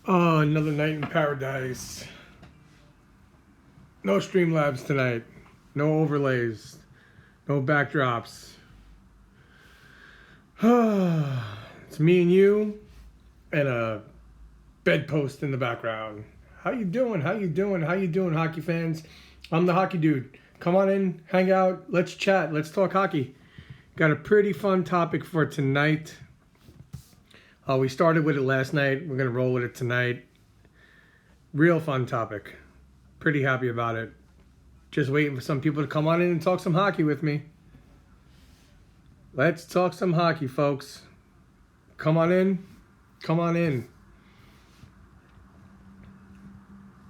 Oh, another night in paradise. No Streamlabs tonight. No overlays. No backdrops. It's me and you and a bedpost in the background. How you doing? How you doing? How you doing, hockey fans? I'm the hockey dude. Come on in, hang out, let's chat, let's talk hockey. Got a pretty fun topic for tonight. We started with it last night. We're going to roll with it tonight. Real fun topic. Pretty happy about it. Just waiting for some people to come on in and talk some hockey with me. Let's talk some hockey, folks. Come on in. Come on in.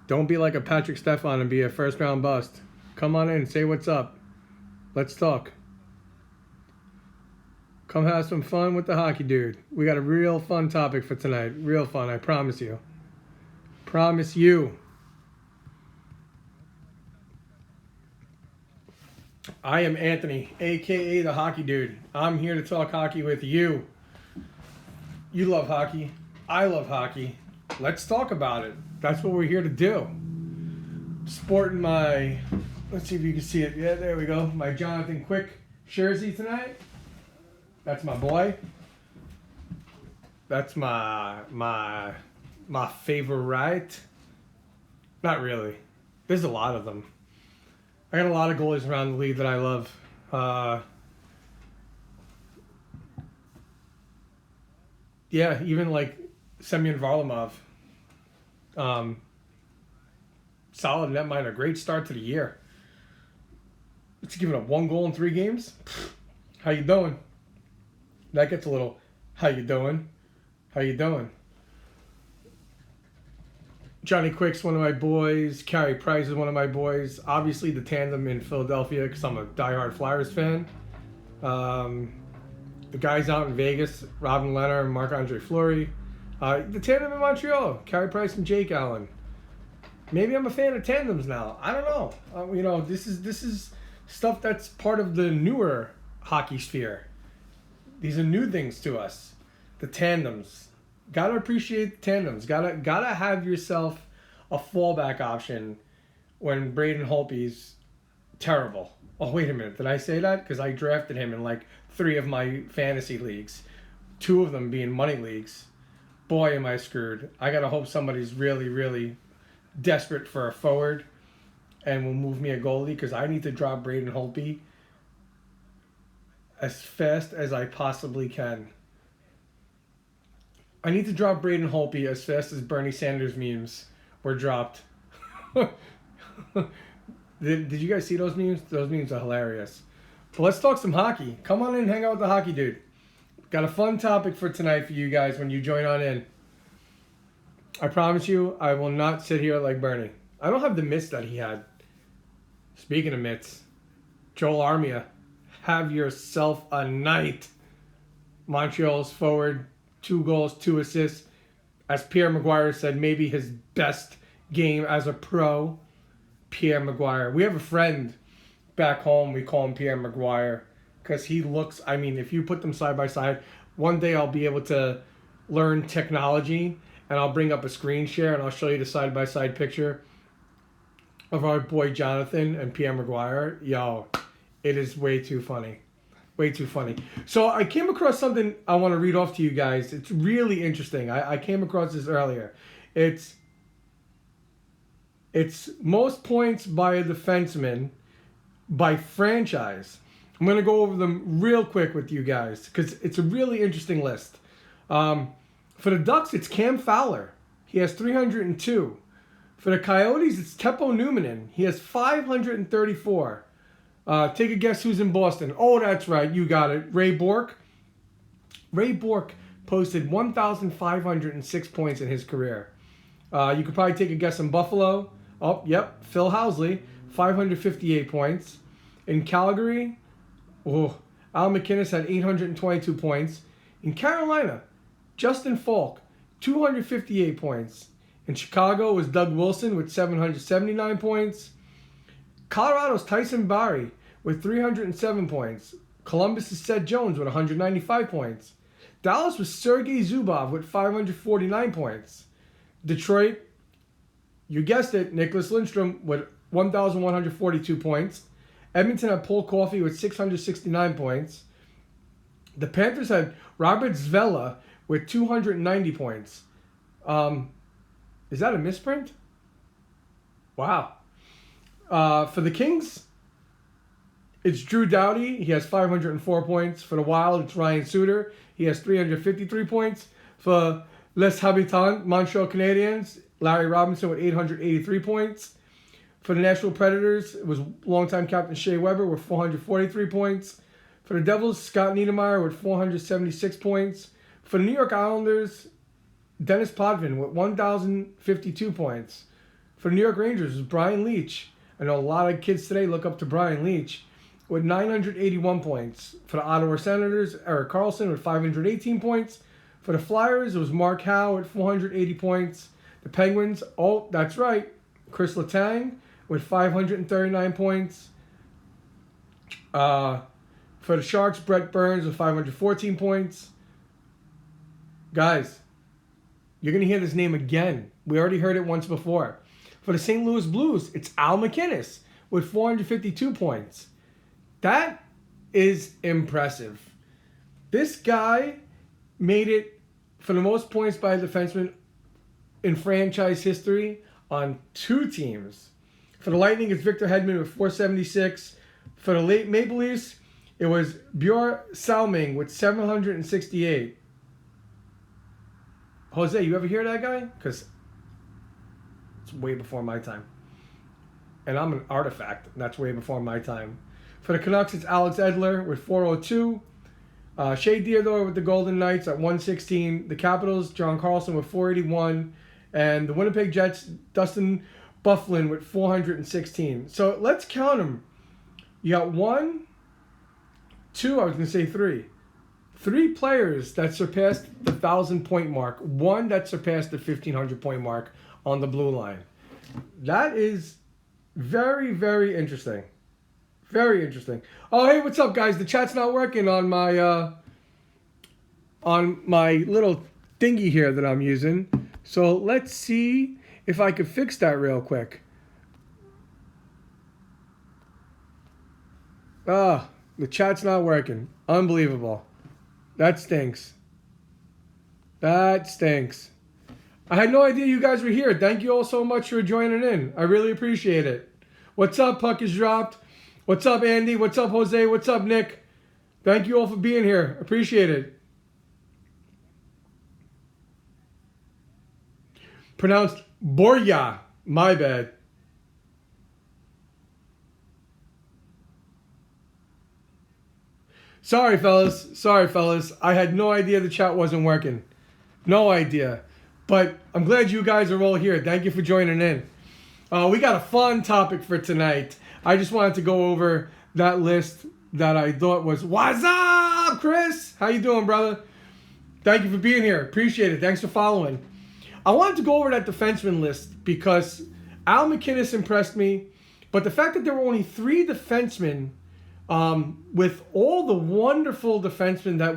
Don't be like a Patrick Stefan and be a first round bust. Come on in. Say what's up. Let's talk. Come have some fun with the hockey dude. We got a real fun topic for tonight. Real fun, I promise you. Promise you. I am Anthony, a.k.a. the hockey dude. I'm here to talk hockey with you. You love hockey. I love hockey. Let's talk about it. That's what we're here to do. Sporting my, let's see if you can see it. Yeah, there we go. My Jonathan Quick jersey tonight. That's my boy. That's my favorite. Not really. There's a lot of them. I got a lot of goalies around the league that I love. Yeah, even like Semyon Varlamov. Solid netminder. Great start to the year. It's giving up 1 goal in 3 games. How you doing? That gets a little, how you doing? How you doing? Johnny Quick's one of my boys. Carey Price is one of my boys. Obviously the tandem in Philadelphia because I'm a diehard Flyers fan. The guys out in Vegas, Robin Leonard and Marc-Andre Fleury. The tandem in Montreal, Carey Price and Jake Allen. Maybe I'm a fan of tandems now. I don't know. This is stuff that's part of the newer hockey sphere. These are new things to us. The tandems. Gotta appreciate the tandems. Gotta have yourself a fallback option when Braden Holtby's terrible. Oh, wait a minute. Did I say that? Because I drafted him in like 3 of my fantasy leagues. 2 of them being money leagues. Boy, am I screwed. I gotta hope somebody's really, really desperate for a forward and will move me a goalie because I need to drop Braden Holtby as fast as I possibly can. I need to drop Braden Holtby as fast as Bernie Sanders memes were dropped. Did you guys see those memes? Those memes are hilarious. But let's talk some hockey. Come on in and hang out with the hockey dude. Got a fun topic for tonight for you guys when you join on in. I promise you, I will not sit here like Bernie. I don't have the mitts that he had. Speaking of mitts, Joel Armia, have yourself a night. Montreal's forward, 2 goals, 2 assists. As Pierre Maguire said, maybe his best game as a pro. Pierre Maguire. We have a friend back home. We call him Pierre Maguire because he looks, if you put them side by side, one day I'll be able to learn technology and I'll bring up a screen share and I'll show you the side by side picture of our boy Jonathan and Pierre Maguire. Yo, it is way too funny. Way too funny. So I came across something I want to read off to you guys. It's really interesting. I came across this earlier. It's most points by a defenseman by franchise. I'm going to go over them real quick with you guys because it's a really interesting list. For the Ducks, it's Cam Fowler. He has 302. For the Coyotes, it's Teppo Numminen. He has 534. Take a guess who's in Boston. Oh, that's right. You got it. Ray Bourque. Ray Bourque posted 1,506 points in his career. You could probably take a guess in Buffalo. Oh, yep. Phil Housley, 558 points. In Calgary, Al McInnes had 822 points. In Carolina, Justin Falk, 258 points. In Chicago was Doug Wilson with 779 points. Colorado's Tyson Barrie with 307 points. Columbus is Seth Jones with 195 points. Dallas was Sergei Zubov with 549 points. Detroit, you guessed it, Nicholas Lindstrom with 1,142 points. Edmonton had Paul Coffey with 669 points. The Panthers had Robert Zvela with 290 points. Is that a misprint? Wow. For the Kings, it's Drew Doughty. He has 504 points. For the Wild, it's Ryan Suter. He has 353 points. For Les Habitants, Montreal Canadiens, Larry Robinson with 883 points. For the Nashville Predators, it was longtime captain Shea Weber with 443 points. For the Devils, Scott Niedermayer with 476 points. For the New York Islanders, Dennis Potvin with 1,052 points. For the New York Rangers, it was Brian Leetch. I know a lot of kids today look up to Brian Leetch with 981 points. For the Ottawa Senators, Erik Karlsson with 518 points. For the Flyers, it was Mark Howe with 480 points. The Penguins, oh, that's right, Chris Letang with 539 points. For the Sharks, Brett Burns with 514 points. Guys, you're going to hear this name again. We already heard it once before. For the St. Louis Blues, it's Al MacInnis with 452 points. That is impressive. This guy made it for the most points by a defenseman in franchise history on 2 teams. For the Lightning, it's Victor Hedman with 476. For the late Maple Leafs, it was Björn Salming with 768. Jose, you ever hear that guy? Because it's way before my time. And I'm an artifact. That's way before my time. For the Canucks, it's Alex Edler with 402. Shea Theodore with the Golden Knights at 116. The Capitals, John Carlson with 481. And the Winnipeg Jets, Dustin Byfuglien with 416. So let's count them. You got 1, 2, I was going to say 3. 3 players that surpassed the 1,000-point mark. 1 that surpassed the 1,500-point mark on the blue line. That is very, very interesting. Very interesting. Oh, hey, what's up, guys? The chat's not working on my little thingy here that I'm using. So let's see if I could fix that real quick. Ah, the chat's not working. Unbelievable. That stinks. That stinks. I had no idea you guys were here. Thank you all so much for joining in. I really appreciate it. What's up, Puck is Dropped? What's up, Andy? What's up, Jose? What's up, Nick? Thank you all for being here. Appreciate it. Pronounced Borja. My bad. Sorry, fellas. Sorry, fellas. I had no idea the chat wasn't working. No idea. But I'm glad you guys are all here. Thank you for joining in. We got a fun topic for tonight. I just wanted to go over that list that I thought was, what's up, Chris? How you doing, brother? Thank you for being here. Appreciate it. Thanks for following. I wanted to go over that defenseman list because Al MacInnis impressed me. But the fact that there were only 3 defensemen with all the wonderful defensemen that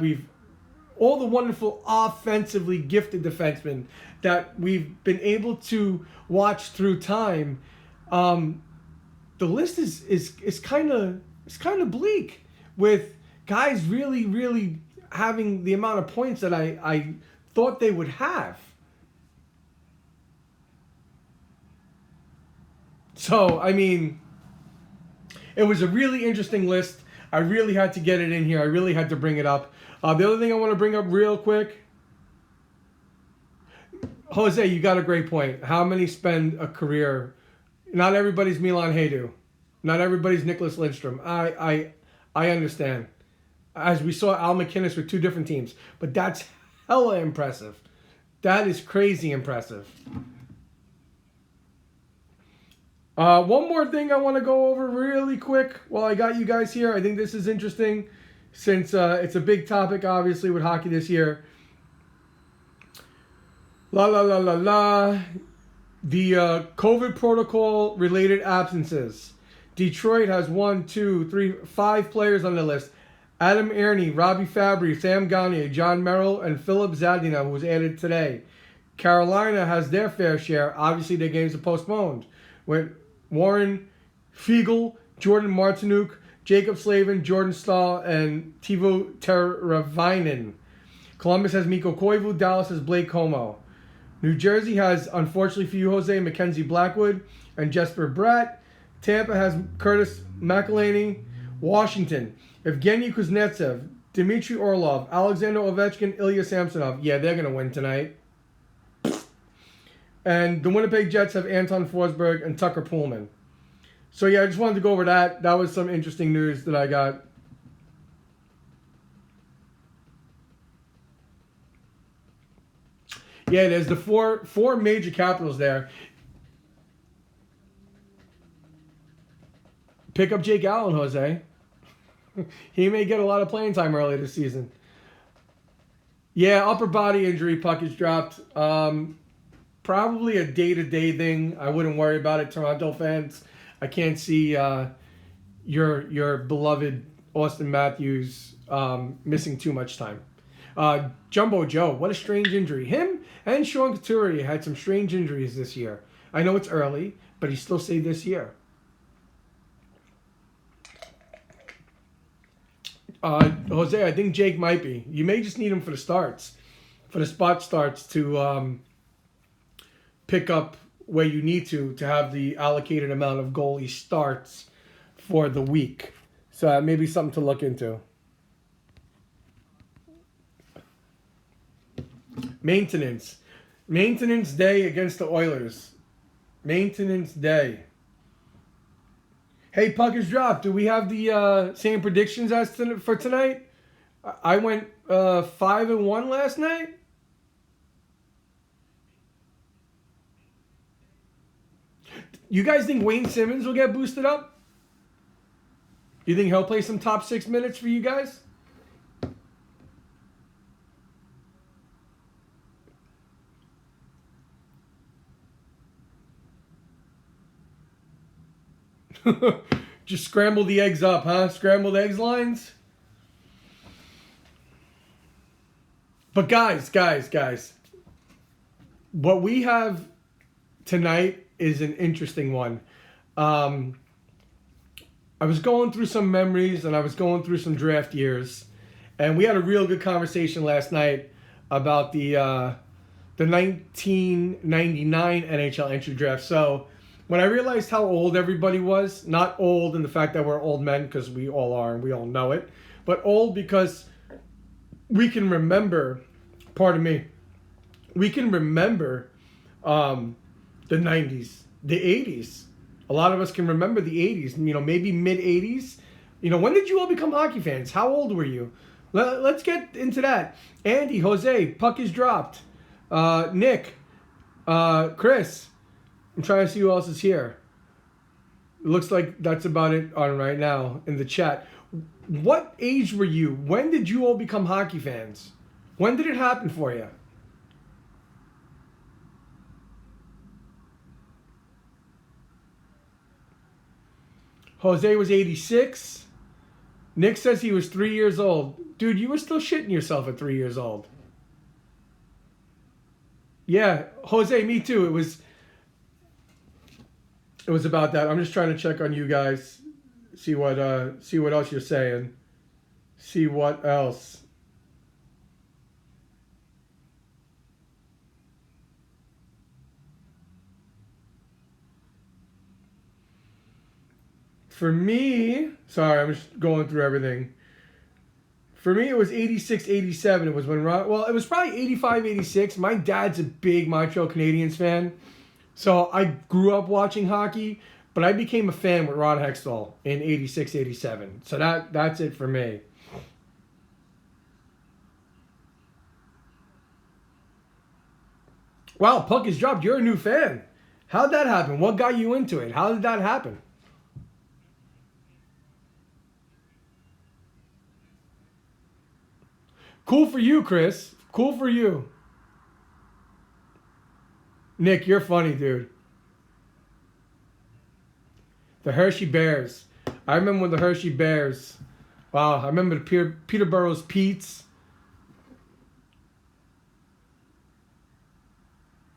all the wonderful offensively gifted defensemen that we've been able to watch through time, the list is kind of bleak with guys really having the amount of points that I thought they would have. So, I mean, it was a really interesting list. I really had to get it in here. I really had to bring it up. The other thing I want to bring up real quick. Jose, you got a great point. How many spend a career? Not everybody's Milan Haydu. Not everybody's Nicholas Lindstrom. I understand. As we saw Al MacInnis with 2 different teams. But that's hella impressive. That is crazy impressive. One more thing I want to go over really quick while I got you guys here. I think this is interesting since it's a big topic, obviously, with hockey this year. The COVID protocol related absences. Detroit has 5 players on the list. Adam Ernie, Robbie Fabry, Sam Gagne, John Merrill, and Philip Zadina, who was added today. Carolina has their fair share. Obviously, their games are postponed. With Warren, Fiegel, Jordan Martinuk, Jacob Slavin, Jordan Stahl, and Teuvo Teravainen. Columbus has Mikko Koivu. Dallas has Blake Como. New Jersey has, unfortunately for you, Jose, Mackenzie Blackwood and Jesper Bratt. Tampa has Curtis McElhinney. Washington, Evgeny Kuznetsov, Dmitry Orlov, Alexander Ovechkin, Ilya Samsonov. Yeah, they're going to win tonight. And the Winnipeg Jets have Anton Forsberg and Tucker Pullman. So, yeah, I just wanted to go over that. That was some interesting news that I got. Yeah, there's the four major capitals there. Pick up Jake Allen, Jose. He may get a lot of playing time early this season. Yeah, upper body injury, puck is dropped. Probably a day-to-day thing. I wouldn't worry about it, Toronto fans. I can't see your beloved Austin Matthews missing too much time. Jumbo Joe, what a strange injury. Him and Sean Couturier had some strange injuries this year. I know it's early, but he still say this year. Jose, I think Jake might be. You may just need him for the starts, for the spot starts to pick up where you need to have the allocated amount of goalie starts for the week. So maybe something to look into. Maintenance day against the Oilers. Maintenance day. Hey, puck is dropped. Do we have the same predictions as for tonight? I went 5-1 last night. You guys think Wayne Simmons will get boosted up? You think he'll play some top 6 minutes for you guys? Just scramble the eggs up, huh? Scrambled eggs lines? But guys. What we have tonight is an interesting one. I was going through some memories and I was going through some draft years. And we had a real good conversation last night about the 1999 NHL Entry Draft. So when I realized how old everybody was, not old in the fact that we're old men, because we all are and we all know it, but old because we can remember, we can remember the 90s, the 80s. A lot of us can remember the 80s, maybe mid-80s. When did you all become hockey fans? How old were you? Let's get into that. Andy, Jose, puck is dropped. Nick, Chris. I'm trying to see who else is here. It looks like that's about it on right now in the chat. What age were you? When did you all become hockey fans? When did it happen for you? Jose was 86. Nick says he was 3 years old. Dude, you were still shitting yourself at 3 years old. Yeah, Jose, me too. It was about that. I'm just trying to check on you guys. See what else you're saying. See what else. For me, sorry, I'm just going through everything. For me, it was 86, 87. It was when it was probably 85, 86. My dad's a big Montreal Canadiens fan. So I grew up watching hockey, but I became a fan with Ron Hextall in 86, 87. So that's it for me. Wow, puck is dropped. You're a new fan. How'd that happen? What got you into it? How did that happen? Cool for you, Chris. Cool for you. Nick, you're funny, dude. The Hershey Bears. I remember when the Hershey Bears. Wow, I remember the Peterborough's Pete's.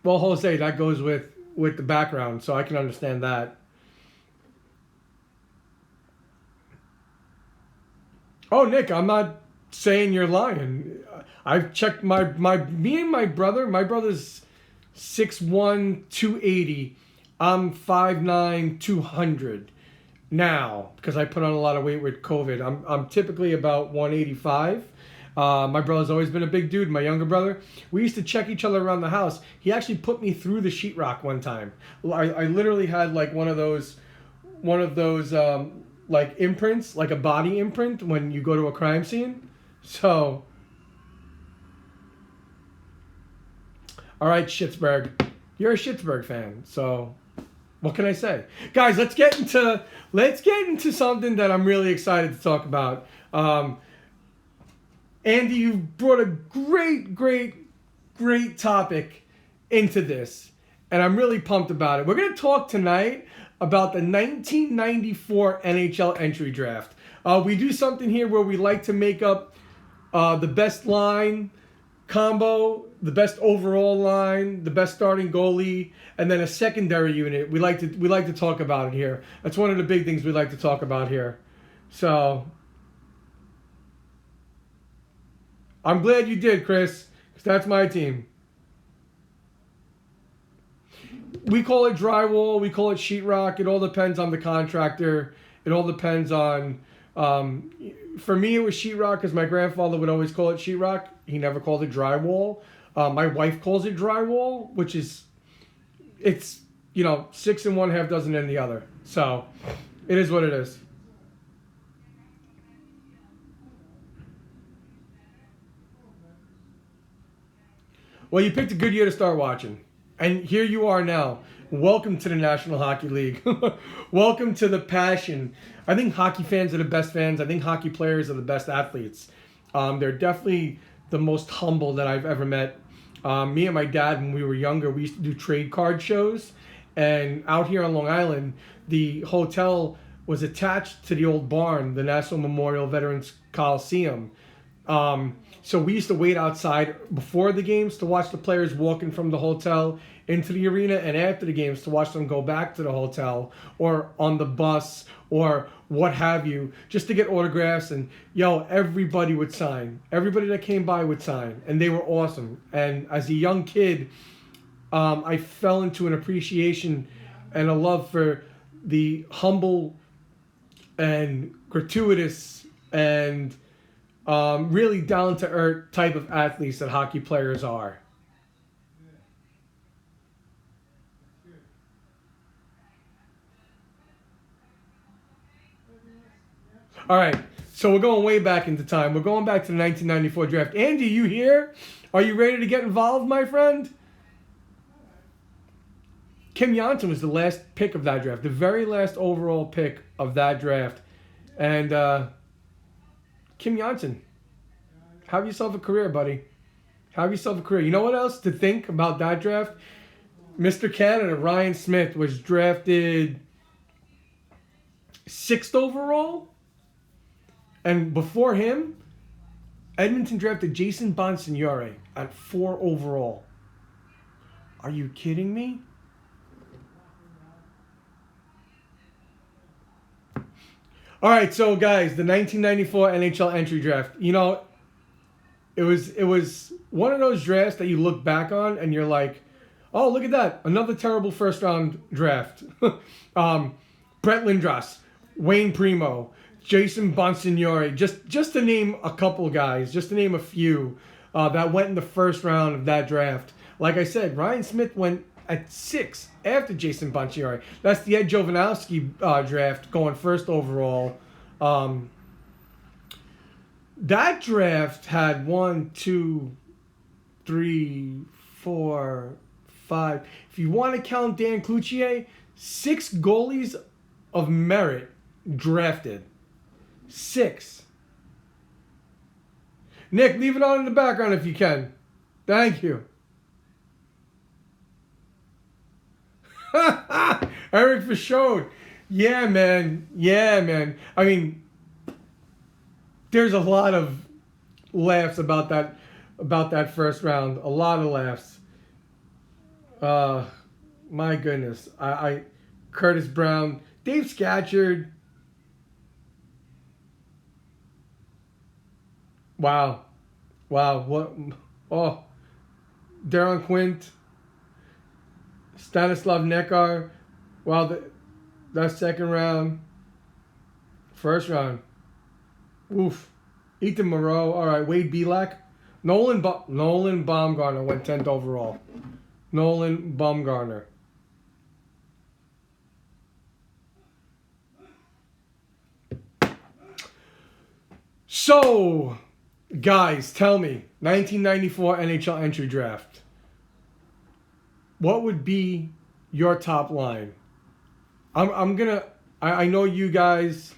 Well, Jose, that goes with the background, so I can understand that. Oh, Nick, I'm not saying you're lying. I've checked me and my brother. My brother's 6'1", 280. I'm 5'9", 200 now because I put on a lot of weight with COVID. I'm typically about 185. My brother's always been a big dude. My younger brother, we used to check each other around the house. He actually put me through the sheetrock one time. I literally had like one of those like imprints, like a body imprint when you go to a crime scene. So, all right, Schittsburg, you're a Schittsburg fan. So, what can I say, guys? Let's get into something that I'm really excited to talk about. Andy, you brought a great topic into this, and I'm really pumped about it. We're going to talk tonight about the 1994 NHL entry draft. We do something here where we like to make up the best line combo, the best overall line, the best starting goalie, and then a secondary unit. We like to talk about it here. That's one of the big things we like to talk about here. So I'm glad you did, Chris, because that's my team. We call it drywall. We call it sheetrock. It all depends on the contractor. It all depends on. For me, it was sheetrock because my grandfather would always call it sheetrock. He never called it drywall. My wife calls it drywall, which is, it's 6 in one, half dozen in the other. So, it is what it is. Well, you picked a good year to start watching. And here you are now. Welcome to the National Hockey League. Welcome to the passion. I think hockey fans are the best fans. I think hockey players are the best athletes. They're definitely the most humble that I've ever met. Me and my dad, when we were younger, we used to do trade card shows. And out here on Long Island, the hotel was attached to the old barn, the National Memorial Veterans Coliseum. So we used to wait outside before the games to watch the players walking from the hotel into the arena, and after the games to watch them go back to the hotel or on the bus or what have you, just to get autographs. And everybody would sign. Everybody that came by would sign, and they were awesome. And as a young kid, I fell into an appreciation and a love for the humble and gratuitous and really down-to-earth type of athletes that hockey players are. All right, so we're going way back into time. We're going back to the 1994 draft. Andy, you here? Are you ready to get involved, my friend? Kim Janssen was the last pick of that draft, the very last overall pick of that draft. And Kim Janssen, have yourself a career, buddy. Have yourself a career. You know what else to think about that draft? Mr. Canada, Ryan Smith, was drafted 6th overall. And before him, Edmonton drafted Jason Bonsignore at 4 overall. Are you kidding me? All right, so guys, the 1994 NHL entry draft. It was one of those drafts that you look back on and you're like, oh, look at that, another terrible first round draft. Brett Lindros, Wayne Primo, Jason Bonsignore, just to name a couple guys, just to name a few that went in the first round of that draft. Like I said, Ryan Smith went at 6 after Jason Bonsignore. That's the Ed Jovanovski draft going 1st overall. That draft had 1, 2, 3, 4, 5. If you want to count Dan Cloutier, 6 goalies of merit drafted. 6. Nick, leave it on in the background if you can. Thank you. Eric Fashode. Yeah, man. I mean, there's a lot of laughs about that first round. A lot of laughs. Uh, my goodness. Curtis Brown, Dave Scatcherd. Wow. Wow. What? Oh, Darren Quint, Stanislav Nekar. Wow, that second round. First round. Oof. Ethan Moreau. All right. Wade Belak. Nolan Baumgartner went 10th overall. Nolan Baumgartner. So, guys, tell me, 1994 NHL entry draft. What would be your top line? I know you guys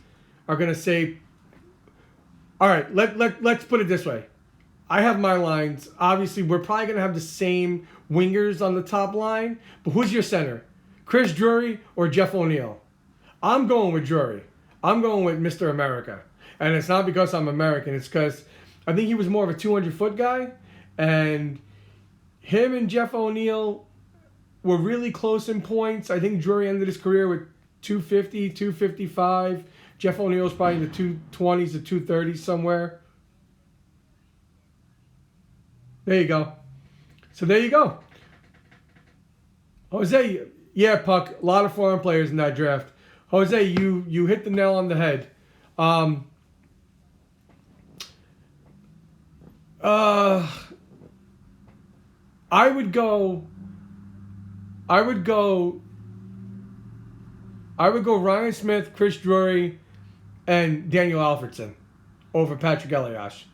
are gonna say, all right, let's put it this way. I have my lines. Obviously, we're probably gonna have the same wingers on the top line, but who's your center? Chris Drury or Jeff O'Neill? I'm going with Drury. I'm going with Mr. America. And it's not because I'm American. It's because I think he was more of a 200-foot guy. And him and Jeff O'Neill were really close in points. I think Drury ended his career with 250, 255. Jeff O'Neill's probably in the 220s to 230s somewhere. There you go. So there you go. Jose, yeah, Puck, a lot of foreign players in that draft. Jose, you hit the nail on the head. I would go Ryan Smith, Chris Drury, and Daniel Alfredsson over Patrick Elias.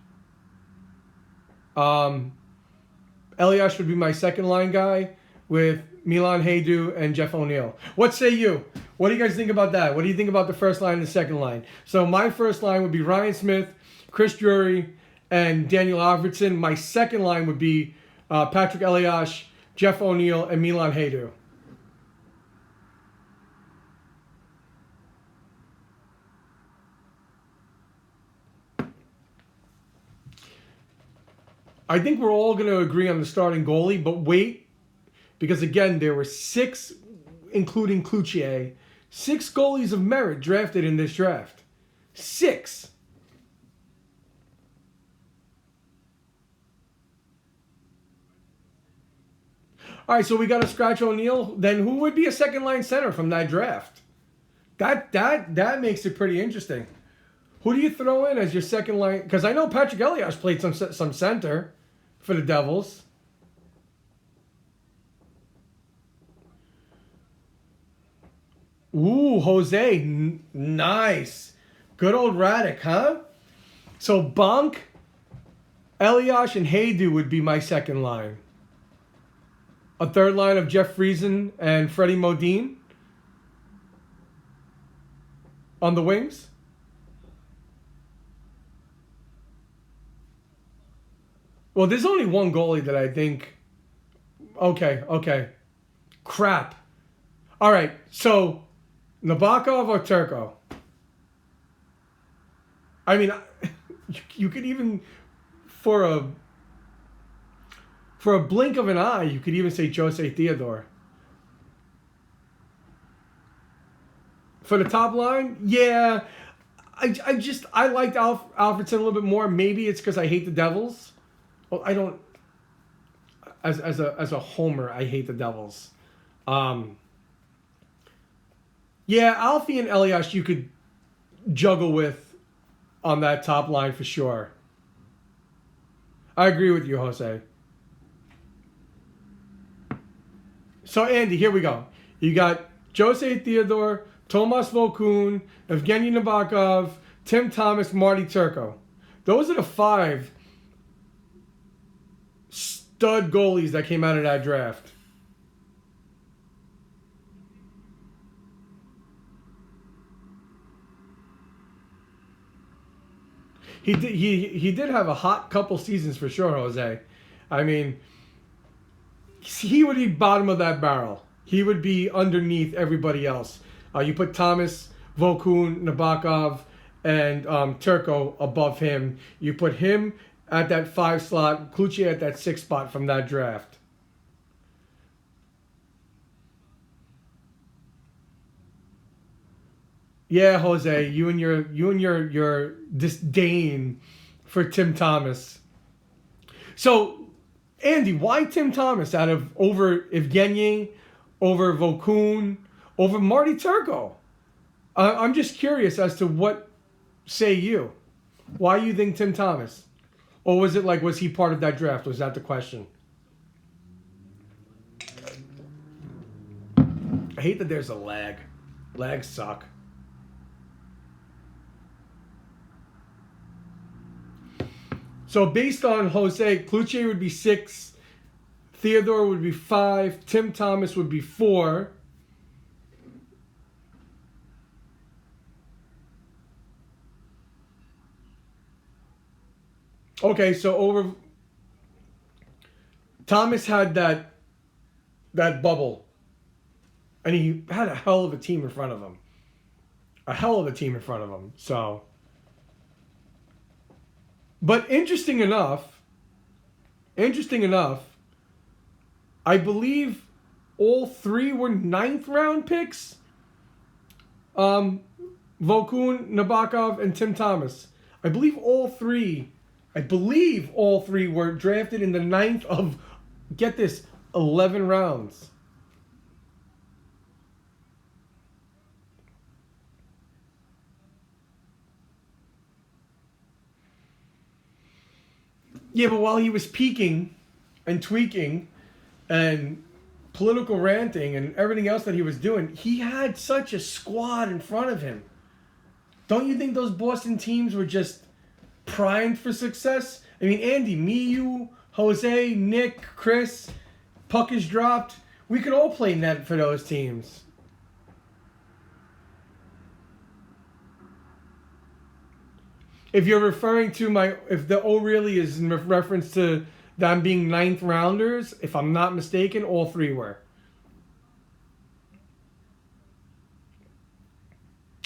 Elias would be my second line guy with Milan Haydu and Jeff O'Neill. What say you? What do you guys think about that? What do you think about the first line and the second line? So my first line would be Ryan Smith, Chris Drury, and Daniel Alfredsson. My second line would be Patrick Elias, Jeff O'Neill, and Milan Haydu. I think we're all going to agree on the starting goalie, but wait, because again, there were 6, including Cloutier, 6 goalies of merit drafted in this draft. 6. All right, so we got to scratch O'Neill. Then who would be a second line center from that draft? That makes it pretty interesting. Who do you throw in as your second line? Because I know Patrick Elias played some center for the Devils. Ooh, Jose, nice. Good old Radek, huh? So Bunk, Elias, and Haydu would be my second line. A third line of Jeff Friesen and Freddie Modine on the wings. Well, there's only one goalie that I think... Okay. Crap. All right, so Nabokov or Turco? I mean, you could even, for a blink of an eye, you could even say Jose Theodore. For the top line, yeah, I liked Alfredsson a little bit more. Maybe it's because I hate the Devils. Well, I don't. As a homer, I hate the Devils. Yeah, Alfie and Elias you could juggle with on that top line for sure. I agree with you, Jose. So, Andy, here we go. You got Jose Theodore, Tomas Vokoun, Evgeny Nabokov, Tim Thomas, Marty Turco. Those are the 5 stud goalies that came out of that draft. He did have a hot couple seasons for sure, Jose. I mean, he would be bottom of that barrel. He would be underneath everybody else. You put Thomas, Vokoun, Nabokov, and Turco above him. You put him at that 5 slot, Cloutier at that 6 spot from that draft. Yeah, Jose, you and your disdain for Tim Thomas. So, Andy, why Tim Thomas out of over Evgeny, over Vokun, over Marty Turco? I'm just curious as to what say you. Why you think Tim Thomas? Or was it like, was he part of that draft? Was that the question? I hate that there's a lag. Lags suck. So based on Jose, Cloutier would be 6, Theodore would be 5, Tim Thomas would be 4. Okay, so over Thomas had that bubble, and he had a hell of a team in front of him. A hell of a team in front of him. So, but interesting enough, I believe all 3 were 9th round picks. Vokun, Nabokov, and Tim Thomas. I believe all three were drafted in the 9th of, get this, 11 rounds. Yeah, but while he was peaking and tweaking and political ranting and everything else that he was doing, he had such a squad in front of him. Don't you think those Boston teams were just primed for success? I mean, Andy, me, you, Jose, Nick, Chris, puck is dropped. We could all play net for those teams. If you're referring to if the really is in reference to them being 9th rounders, if I'm not mistaken, all 3 were.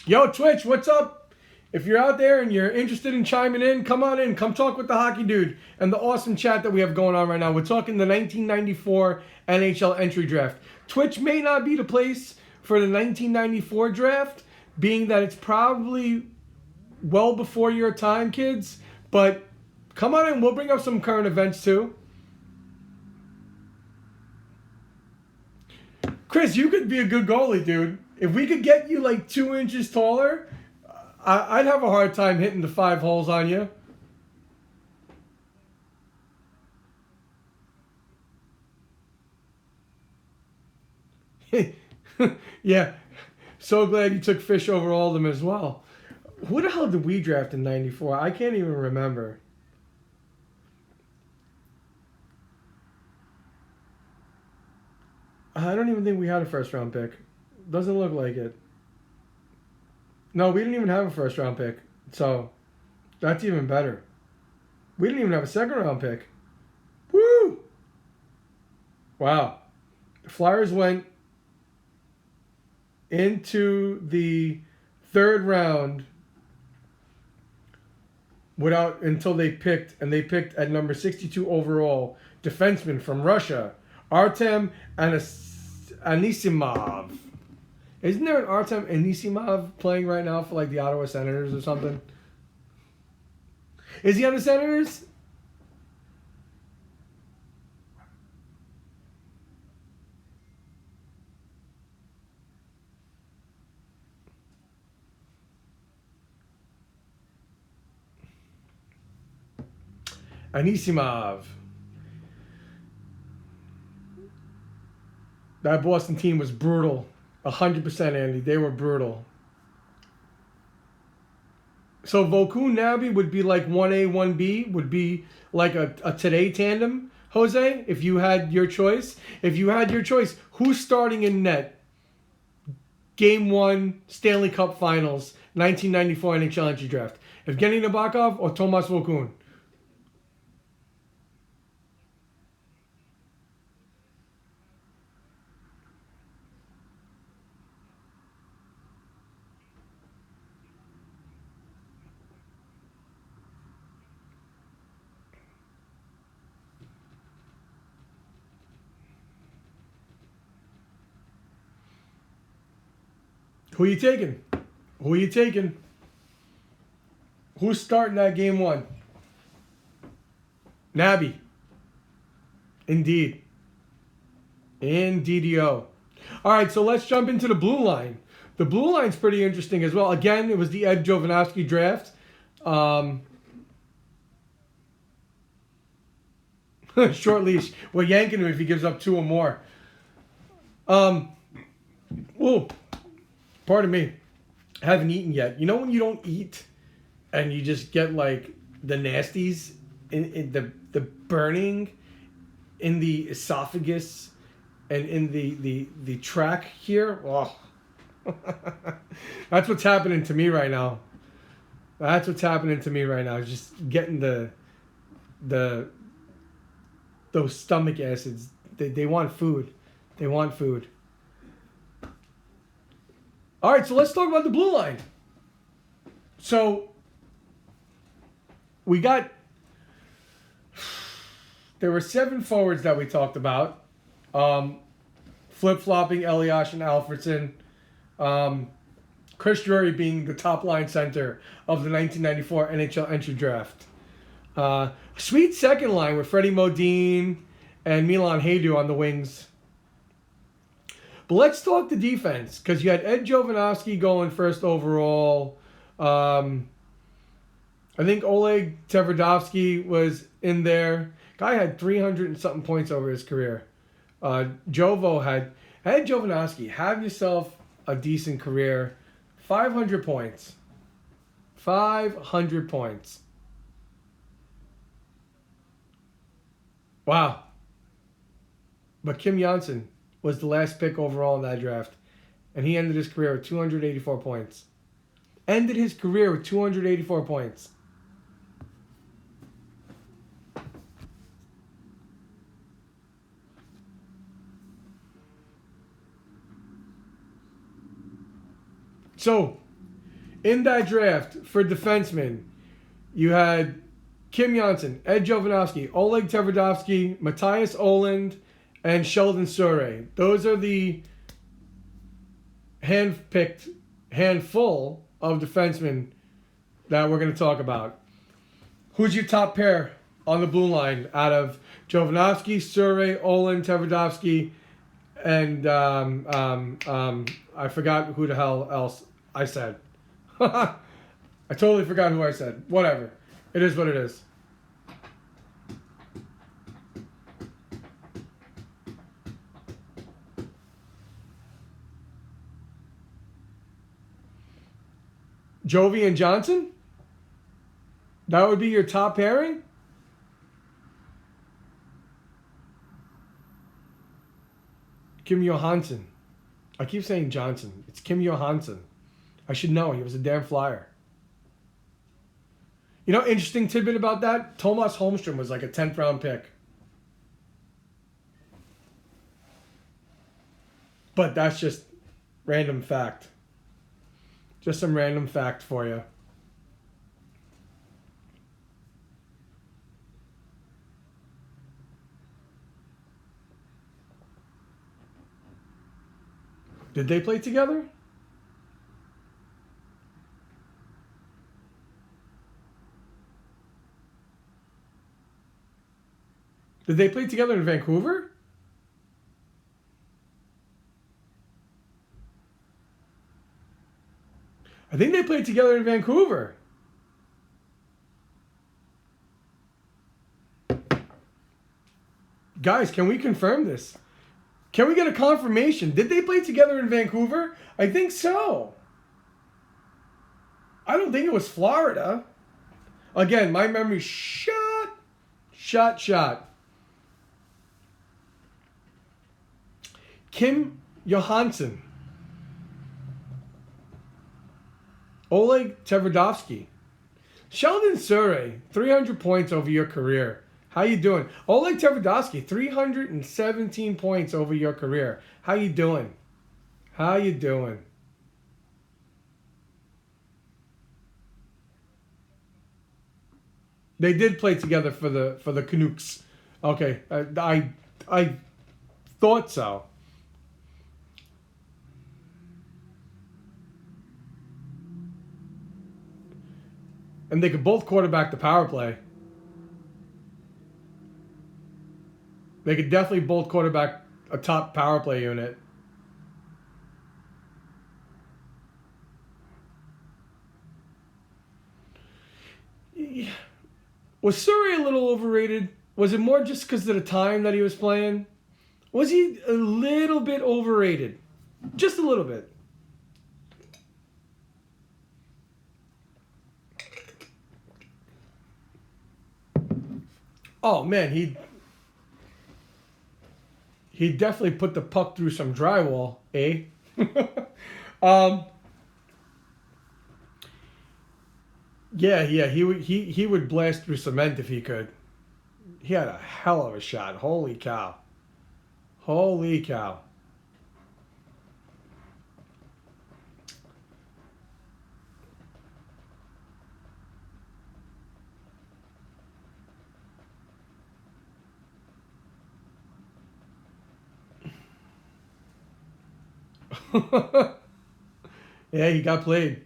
Yo, Twitch, what's up? If you're out there and you're interested in chiming in, come on in. Come talk with the Hockey Dude and the awesome chat that we have going on right now. We're talking the 1994 NHL entry draft. Twitch may not be the place for the 1994 draft, being that it's probably well before your time, kids. But come on in. We'll bring up some current events, too. Chris, you could be a good goalie, dude. If we could get you like 2 inches taller, I'd have a hard time hitting the 5 holes on you. Yeah. So glad you took Fish over Oldham as well. Who the hell did we draft in 94? I can't even remember. I don't even think we had a first round pick. Doesn't look like it. No, we didn't even have a first round pick. So, that's even better. We didn't even have a second round pick. Woo! Wow. The Flyers went into the 3rd round until they picked at number 62 overall, defenseman from Russia, Artem Anisimov. Isn't there an Artem Anisimov playing right now for like the Ottawa Senators or something? Is he on the Senators? Anisimov. That Boston team was brutal. 100%, Andy. They were brutal. So Vokun Nabi would be like 1A, 1B, would be like a today tandem, Jose, if you had your choice. If you had your choice, who's starting in net? Game 1, Stanley Cup Finals, 1994 NHL entry draft. Evgeny Nabokov or Tomas Vokun? Who are you taking? Who are you taking? Who's starting that game one? Nabby. Indeed. Indeedio. All right, so let's jump into the blue line. The blue line's pretty interesting as well. Again, it was the Ed Jovanovski draft. Short leash. We're yanking him if he gives up 2 or more. Whoa. Pardon me. I haven't eaten yet. You know when you don't eat and you just get like the nasties in the burning in the esophagus and in the tract here? Oh. That's what's happening to me right now. That's what's happening to me right now. Just getting those stomach acids. They want food. They want food. All right, so let's talk about the blue line. So there were 7 forwards that we talked about. Flip-flopping Eliash and Alfredson. Chris Drury being the top line center of the 1994 NHL Entry Draft. Sweet second line with Freddie Modine and Milan Haydu on the wings. But let's talk the defense, because you had Ed Jovanovski going first overall. I think Oleg Tverdovsky was in there. Guy had 300 and something points over his career. Jovo had Jovanovski, have yourself a decent career. 500 points. 500 points. Wow. But Kim Janssen was the last pick overall in that draft. And he ended his career with 284 points. Ended his career with 284 points. So, in that draft for defensemen, you had Kim Janssen, Ed Jovanovski, Oleg Tverdovsky, Matthias Oland, and Sheldon Surrey. Those are the handpicked handful of defensemen that we're going to talk about. Who's your top pair on the blue line out of Jovanovski, Surrey, Oland, Tverdovsky, and I forgot who the hell else I said. I totally forgot who I said. Whatever. It is what it is. Jovi and Johnson? That would be your top pairing? Kim Johansson. I keep saying Johnson. It's Kim Johansson. I should know. He was a damn flyer. You know, interesting tidbit about that? Tomas Holmstrom was like a 10th round pick. But that's just random fact. Just some random fact for you. Did they play together? Did they play together in Vancouver? I think they played together in Vancouver. Guys, can we confirm this? Can we get a confirmation? Did they play together in Vancouver? I think so. I don't think it was Florida. Again, my memory's shot. Kim Johansson. Oleg Tverdovsky. Sheldon Surrey, 300 points over your career. How you doing? Oleg Tverdovsky, 317 points over your career. How you doing? How you doing? They did play together for the Canucks. Okay, I thought so. and they could both quarterback the power play. They could definitely both quarterback a top power play unit. Was Surrey a little overrated? Was it more just because of the time that he was playing? Was he a little bit overrated? Just a little bit. Oh, man, he definitely put the puck through some drywall, eh? Yeah, he would blast through cement if he could. He had a hell of a shot. Holy cow. Holy cow. Yeah, he got played.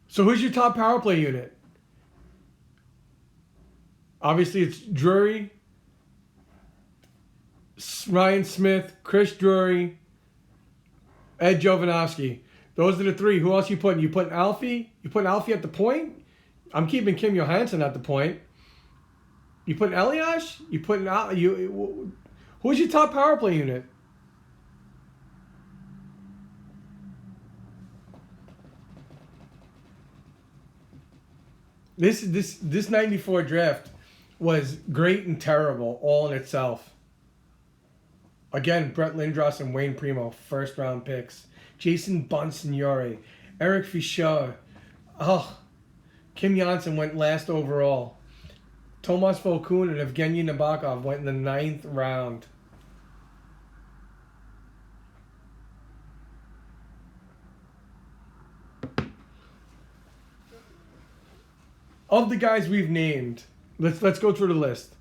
So who's your top power play unit? Obviously, it's Drury, Ryan Smith, Chris Drury, Ed Jovanovski. Those are the three. Who else you putting? You putting Alfie? You putting Alfie at the point? I'm keeping Kim Johansson at the point. You putting Elias? You putting who's your top power play unit? This 94 draft was great and terrible all in itself. Again, Brett Lindros and Wayne Primo, first round picks. Jason Bonsignore, Eric Fischer. Oh, Kim Janssen went last overall. Tomas Volkun and Evgeny Nabokov went in the 9th round. Of the guys we've named, let's go through the list.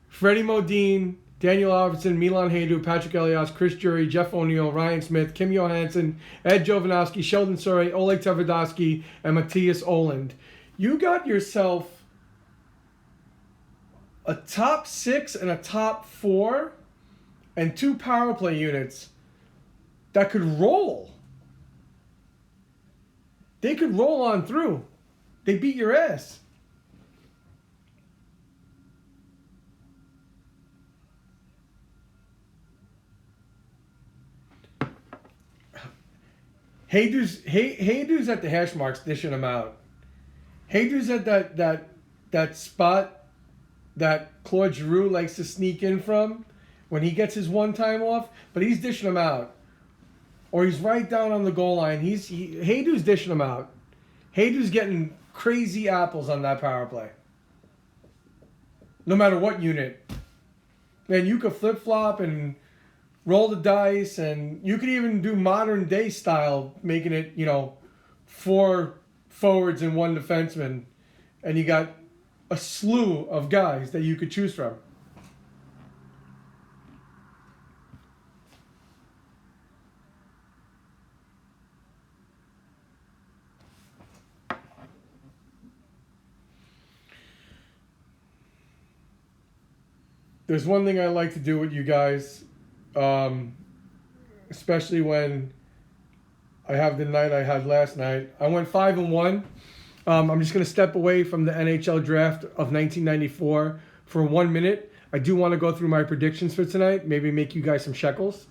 Freddie Modine, Daniel Alverson, Milan Haydu, Patrick Elias, Chris Drury, Jeff O'Neill, Ryan Smith, Kim Johansson, Ed Jovanovski, Sheldon Surrey, Oleg Tverdovsky, and Matthias Oland. You got yourself a top 6 and a top 4 and 2 power play units that could roll. They could roll on through. They beat your ass. Haydu's at the hash marks dishing them out. Haydu's at that spot that Claude Giroux likes to sneak in from when he gets his one time off, but he's dishing them out. Or he's right down on the goal line. Haydu's dishing them out. Haydu's getting crazy apples on that power play. No matter what unit. Man, you could flip-flop and roll the dice, and you could even do modern day style, making it, 4 forwards and 1 defenseman. And you got a slew of guys that you could choose from. There's one thing I like to do with you guys, especially when I have the night I had last night. I went 5-1. I'm just going to step away from the NHL Draft of 1994 for 1 minute. I do want to go through my predictions for tonight, maybe make you guys some shekels.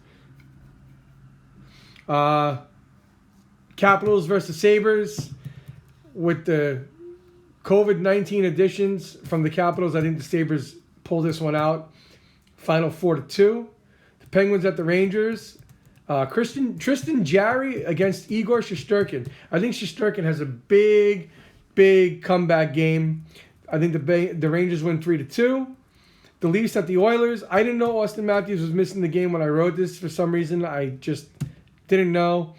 Capitals versus Sabres. With the COVID-19 additions from the Capitals, I think the Sabres pull this one out. Final 4-2. The Penguins at the Rangers. Tristan Jarry against Igor Shesterkin. I think Shesterkin has a big comeback game. I think the Rangers win 3-2. The Leafs at the Oilers. I didn't know Austin Matthews was missing the game when I wrote this. For some reason, I just didn't know.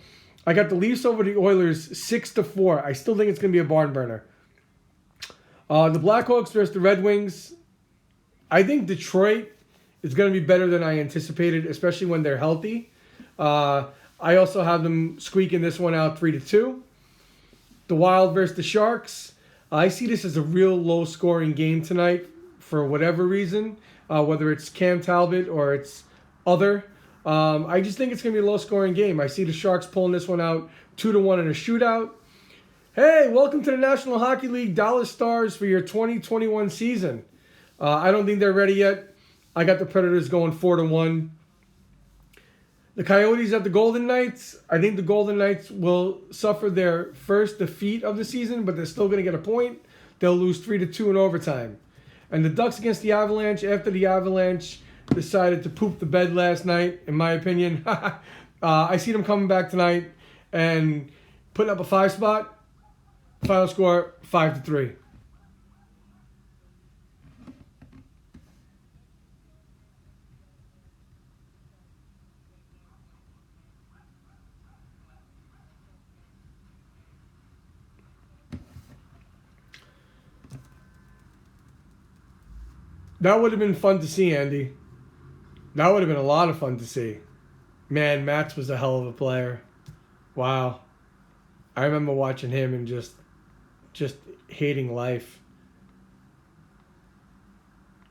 I got the Leafs over the Oilers 6-4. I still think it's going to be a barn burner. The Blackhawks versus the Red Wings. I think Detroit is going to be better than I anticipated, especially when they're healthy. I also have them squeaking this one out 3-2. The Wild versus the Sharks. I see this as a real low-scoring game tonight for whatever reason, whether it's Cam Talbot or it's other. I just think it's going to be a low-scoring game. I see the Sharks pulling this one out 2-1 in a shootout. Hey, welcome to the National Hockey League Dollar Stars for your 2021 season. I don't think they're ready yet. I got the Predators going 4-1. The Coyotes at the Golden Knights. I think the Golden Knights will suffer their first defeat of the season, but they're still going to get a point. They'll lose 3-2 in overtime. And the Ducks against the Avalanche, after the Avalanche decided to poop the bed last night, in my opinion. I see them coming back tonight and putting up a 5 spot. Final score, 5-3. That would have been fun to see, Andy. That would have been a lot of fun to see. Man, Mats was a hell of a player. Wow. I remember watching him and just hating life.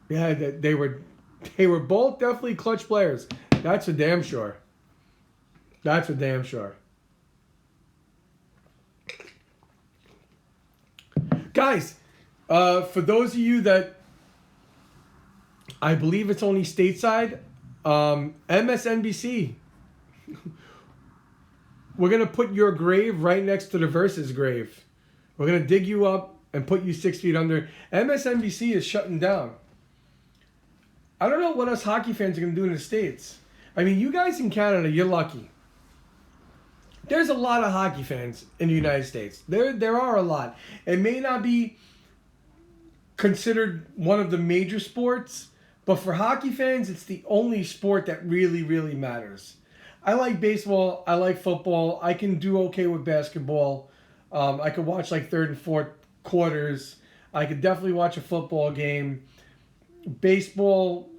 Yeah, they were both definitely clutch players. That's for damn sure. That's for damn sure. Guys, for those of you that I believe it's only stateside, MSNBC. We're going to put your grave right next to the Versus grave. We're going to dig you up and put you 6 feet under. MSNBC is shutting down. I don't know what us hockey fans are going to do in the States. I mean, you guys in Canada, you're lucky. There's a lot of hockey fans in the United States. There are a lot. It may not be considered one of the major sports, but for hockey fans, it's the only sport that really, really matters. I like baseball. I like football. I can do okay with basketball. I could watch like third and fourth quarters. I could definitely watch a football game. Baseball,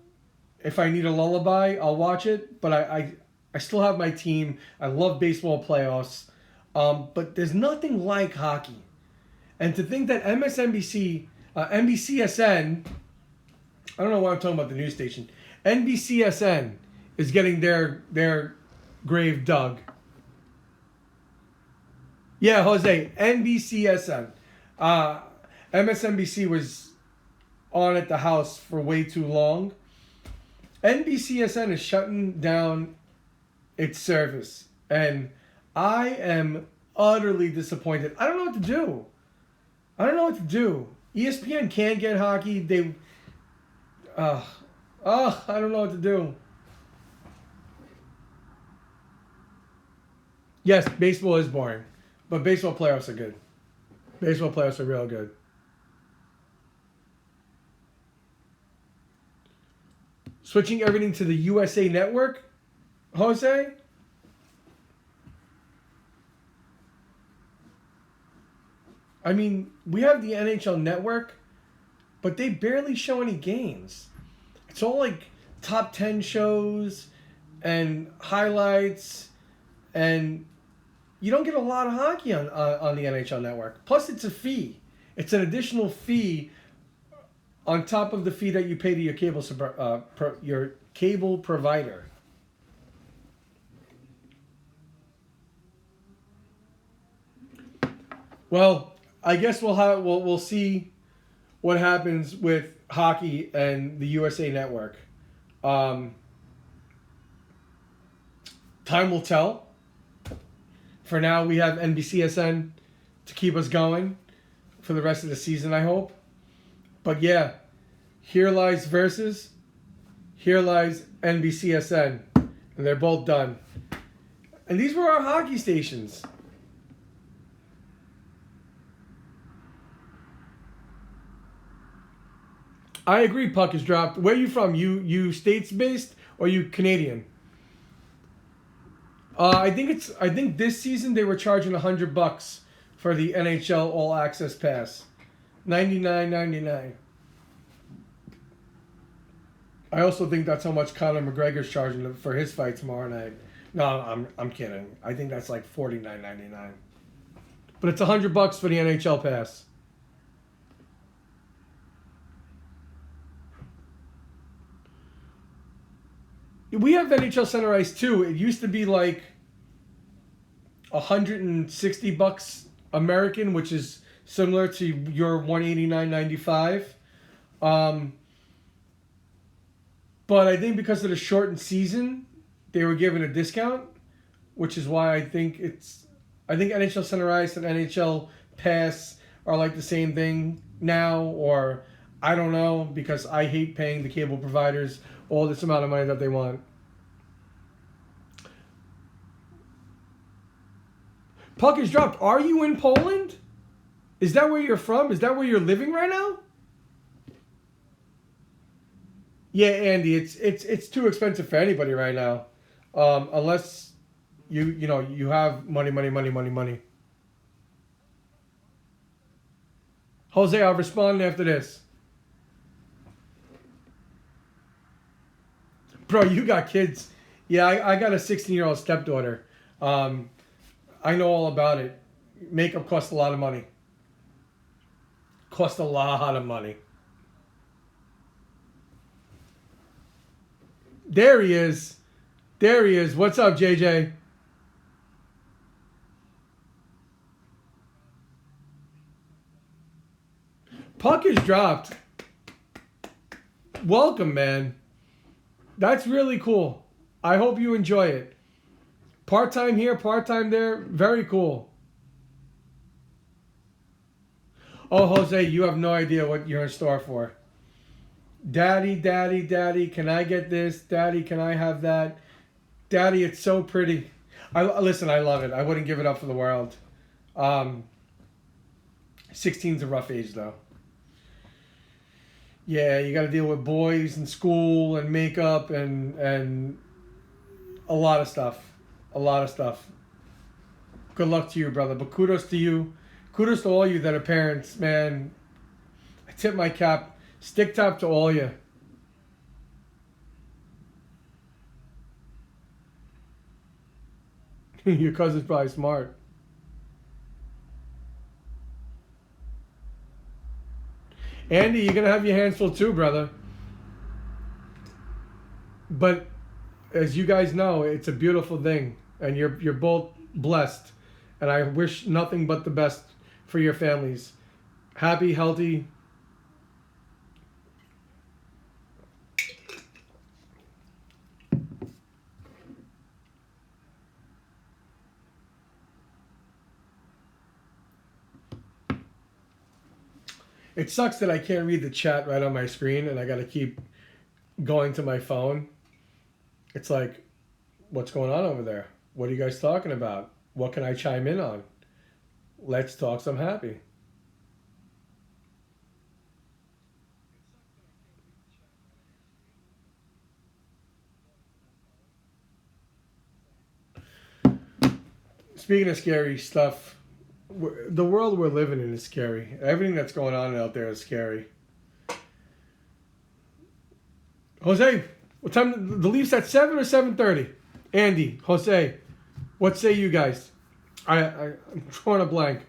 if I need a lullaby, I'll watch it. But I still have my team. I love baseball playoffs. But there's nothing like hockey. And to think that MSNBC, NBCSN, I don't know why I'm talking about the news station, NBCSN is getting their grave dug. Yeah, Jose, NBCSN. MSNBC was on at the house for way too long. NBCSN is shutting down its service. And I am utterly disappointed. I don't know what to do. ESPN can't get hockey. I don't know what to do. Yes, baseball is boring. But baseball playoffs are good. Baseball playoffs are real good. Switching everything to the USA Network, Jose? I mean, we have the NHL Network, but they barely show any games. It's all like top 10 shows and highlights, and you don't get a lot of hockey on the NHL Network. Plus, it's a fee. It's an additional fee on top of the fee that you pay to your cable provider. Well, I guess we'll see what happens with hockey and the USA Network. Time will tell. For now, we have NBCSN to keep us going for the rest of the season, I hope. But yeah, here lies Versus, here lies NBCSN, and they're both done. And these were our hockey stations. I agree, puck is dropped. Where are you from? You States-based or you Canadian? I think this season they were charging $100 for the NHL All Access Pass, $99.99. I also think that's how much Conor McGregor's charging for his fight tomorrow night. No, I'm kidding. I think that's like $49.99. But it's $100 for the NHL pass. We have NHL Center Ice too. It used to be like $160 American, which is similar to your $189.95. But I think because of the shortened season, they were given a discount, which is why I think NHL Center Ice and NHL Pass are like the same thing now, or I don't know, because I hate paying the cable providers all this amount of money that they want. Puck is dropped. Are you in Poland? Is that where you're from? Is that where you're living right now? Yeah, Andy, it's too expensive for anybody right now, unless you have money. Jose, I'll respond after this. Bro, you got kids. Yeah, I got a 16-year-old stepdaughter. I know all about it. Makeup costs a lot of money. Costs a lot of money. There he is. What's up, JJ? Puck is dropped. Welcome, man. That's really cool. I hope you enjoy it. Part-time here, part-time there. Very cool. Oh, Jose, you have no idea what you're in store for. Daddy, can I get this? Daddy, can I have that? Daddy, it's so pretty. Listen, I love it. I wouldn't give it up for the world. 16's a rough age, though. Yeah, you got to deal with boys and school and makeup and a lot of stuff. Good luck to you, brother. But kudos to you. Kudos to all you that are parents, man. I tip my cap. Stick top to all you. Your cousin's probably smart. Andy, you're going to have your hands full too, brother. But as you guys know, it's a beautiful thing. And you're both blessed. And I wish nothing but the best for your families. Happy, healthy. It sucks that I can't read the chat right on my screen and I got to keep going to my phone. It's like, what's going on over there? What are you guys talking about? What can I chime in on? Let's talk some happy. Speaking of scary stuff, the world we're living in is scary. Everything that's going on out there is scary. Jose, what time? The Leafs at 7 or 7:30? Andy, Jose, what say you guys? I'm drawing a blank.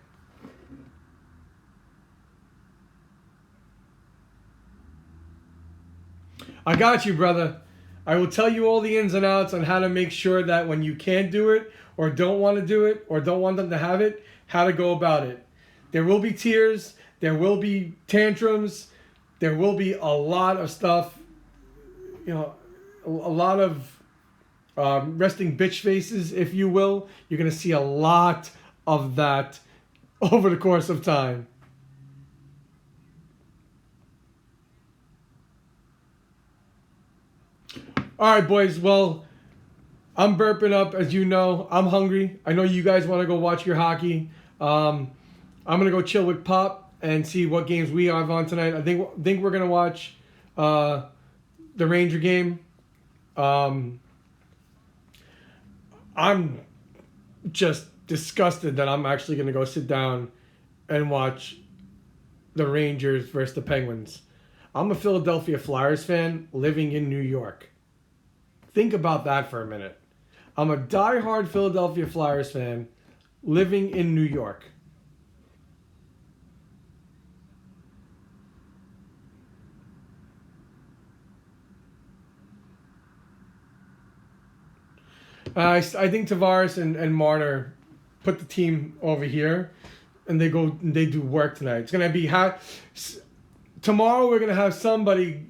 I got you, brother. I will tell you all the ins and outs on how to make sure that when you can't do it or don't want to do it or don't want them to have it, how to go about it. There will be tears. There will be tantrums. There will be a lot of stuff, a lot of resting bitch faces, if you will. You're going to see a lot of that over the course of time. All right, boys. Well, I'm burping up, as you know. I'm hungry. I know you guys want to go watch your hockey. I'm going to go chill with Pop and see what games we have on tonight. I think we're going to watch the Ranger game. I'm just disgusted that I'm actually going to go sit down and watch the Rangers versus the Penguins. I'm a Philadelphia Flyers fan living in New York. Think about that for a minute. I'm a diehard Philadelphia Flyers fan living in New York. I think Tavares and Marner put the team over here, and they do work tonight. It's gonna be hot. Tomorrow we're gonna have somebody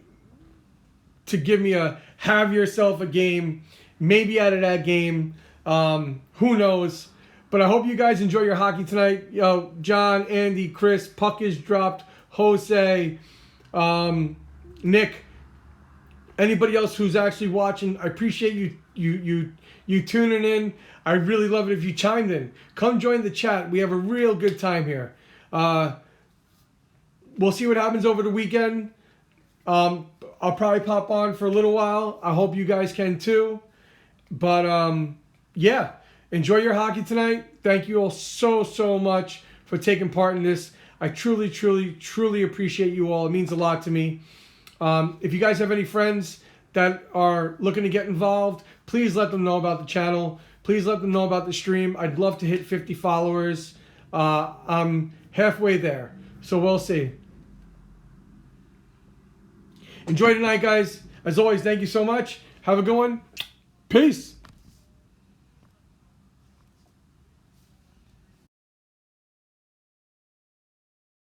to give me a have yourself a game, maybe out of that game. Who knows? But I hope you guys enjoy your hockey tonight. Yo, John, Andy, Chris, puck is dropped. Jose, Nick, anybody else who's actually watching, I appreciate you tuning in. I really love it if you chimed in. Come join the chat. We have a real good time here. We'll see what happens over the weekend. I'll probably pop on for a little while. I hope you guys can too. But yeah, enjoy your hockey tonight. Thank you all so much for taking part in this. I truly appreciate you all. It means a lot to me. If you guys have any friends that are looking to get involved, please let them know about the channel. Please let them know about the stream. I'd love to hit 50 followers. I'm halfway there, so we'll see. Enjoy tonight, guys. As always, thank you so much. Have a good one. Peace.